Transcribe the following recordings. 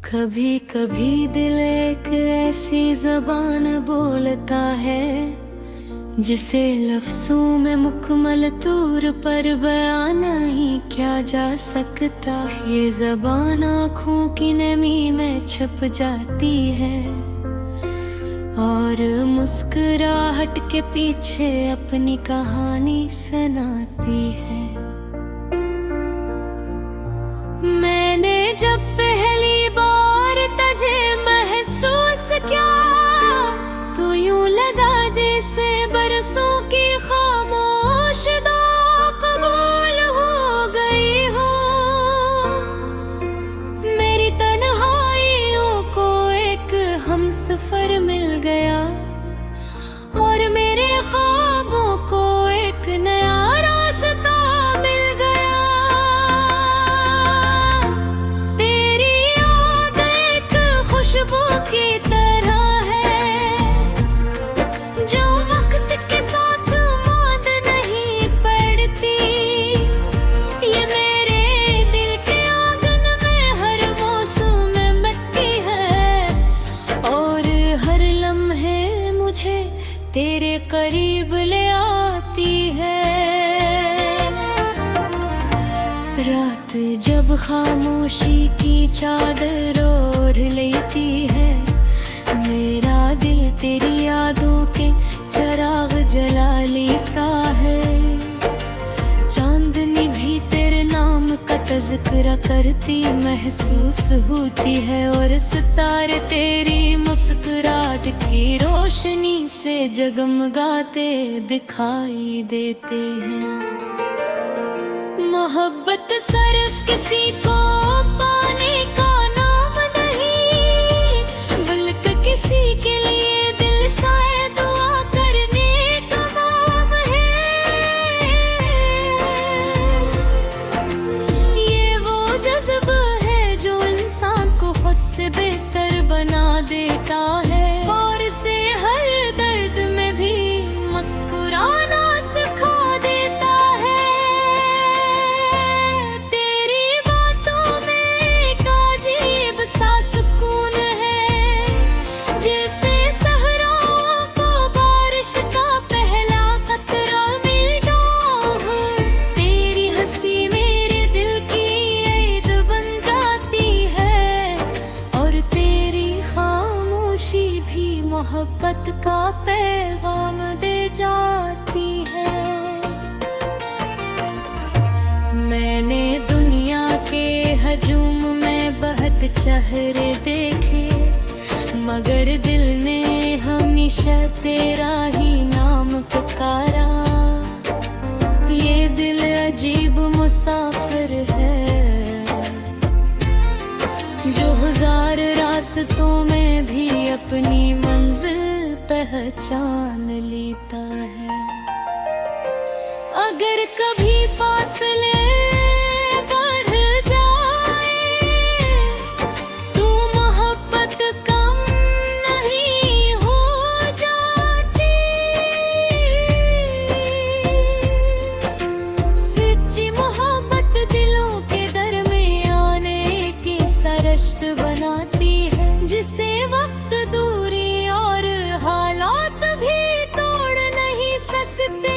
कभी कभी दिल एक ऐसी जबान बोलता है जिसे लफ्जों में मुकम्मल तौर पर बयान नहीं किया जा सकता। ये जबान आँखों की नमी में छप जाती है और मुस्कुराहट के पीछे अपनी कहानी सुनाती है। मैंने जब पहली बार तुझे महसूस किया तो यूं लगा जैसे बरसों की खामोश दुआ कबूल हो गई हो। मेरी तन्हाइयों को एक हमसफर मिल गया और मेरे ख्वाबों को एक नया रास्ता मिल गया। तेरी याद एक खुशबू की तरह है जो वक्त के साथ मांद नहीं पड़ती। ये मेरे दिल के आंगन में हर मौसम में मिलती है और हर लम्हे मुझे तेरे करीब ले आती है। रात जब खामोशी की चादर ओढ़ लेती है, मेरा दिल तेरी यादों के चिराग जला लेता है। चांदनी भी तेरे नाम का तज़किरा करती महसूस होती है और सितारे तेरी मुस्कुराहट की रोशनी से जगमगाते दिखाई देते हैं। मोहब्बत सिर्फ किसी को पाने का नाम नहीं, बल्कि किसी के लिए दिल से दुआ करने का नाम है। ये वो जज्बा है जो इंसान को खुद से बेहतर बना देता है और इसे हर दर्द में भी मुस्कुराना सिखा देता है। तेरी बातों में एक अजीब सा सुकून है, जैसे सहराओं को बारिश का पहला कतरा मिल जाए। तेरी हंसी मेरे दिल की ईद बन जाती है और तेरी खामोशी भी मोहब्बत का पैगाम दे जाती है। मैंने दुनिया के हजूम में बहुत चेहरे देखे, मगर दिल ने हमेशा तेरा ही नाम पुकारा। ये दिल अजीब मुसाफिर है जो हजार रास्तों में भी अपनी मंजिल पहचान लेता है। अगर कभी फासले बढ़ जाए तो मोहब्बत कम नहीं हो जाती। सच्ची मोहब्बत दिलों के दरमियान की सरश्त बनाती है, जिसे वक्त दूरी और हालात भी तोड़ नहीं सकते।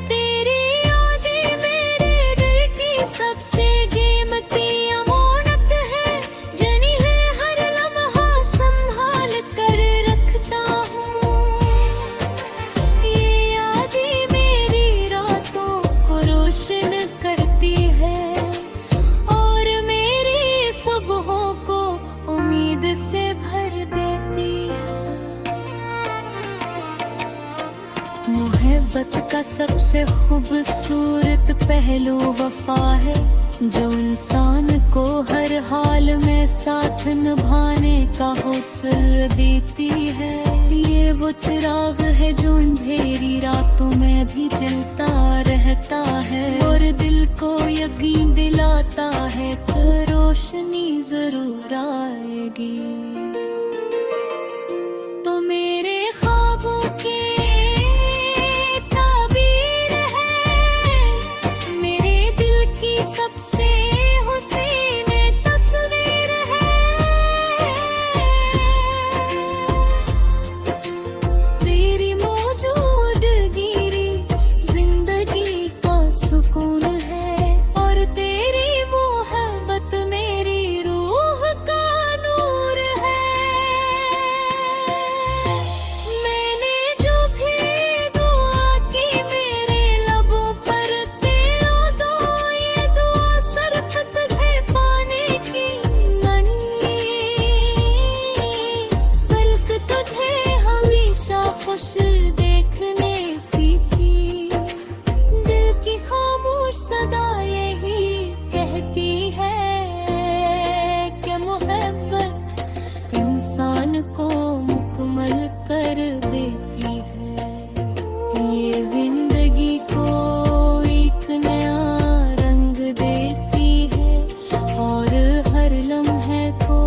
तेरी यादें मेरे दिल की सबसे कीमती अमानत है, जनी है हर लम्हा संभाल कर रखता हूँ। ये यादें मेरी रातों को रोशन करती है और मेरी सुबहों को उम्मीद से भर देती है। मोहब्बत का सबसे खूबसूरत पहलू वफा है, जो इंसान को हर हाल में साथ निभाने का हौसला देती है। ये वो चिराग है जो अंधेरी रातों में भी जलता रहता है और दिल को यकीन दिलाता है कि रोशनी जरूर आएगी। तो मेरे ख्वाबों के ताबीर है, मेरे दिल की सबसे हुसीन तस्वीर सीखने की थी। दिल की खामोश सदा यही कहती है कि मोहब्बत इंसान को मुकम्मल कर देती है। ये जिंदगी को एक नया रंग देती है और हर लम्हे को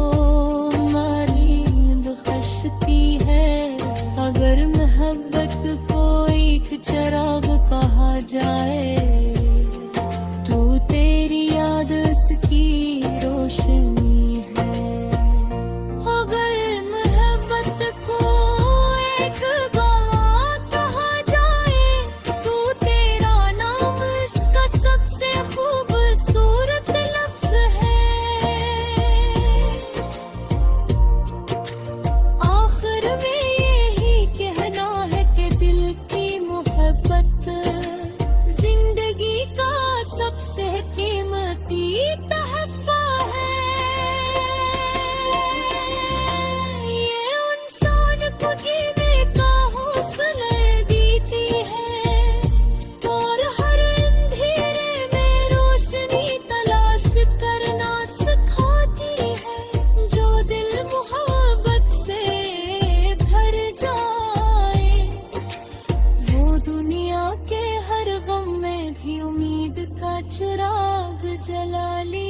हमारी बख्शती है। अगर मोहब्बत को एक चिराग कहा जाए तो तेरी याद उसकी रोशनी है। अगर मोहब्बत को एक गम कहा जाए तो तेरा नाम इसका सबसे खूबसूरत लफ्ज है। आखिर में यही कहना है कि दिल की मोहब्बत जिंदगी का सबसे कीमती तोहफा है। ये इंसान को जीने का हौसला देती है और हर अंधेरे में रोशनी तलाश करना सिखाती है। जो दिल मोहब्बत से भर जाए वो दुनिया के हर गम में भी उम्मीद का चिराग जला ले।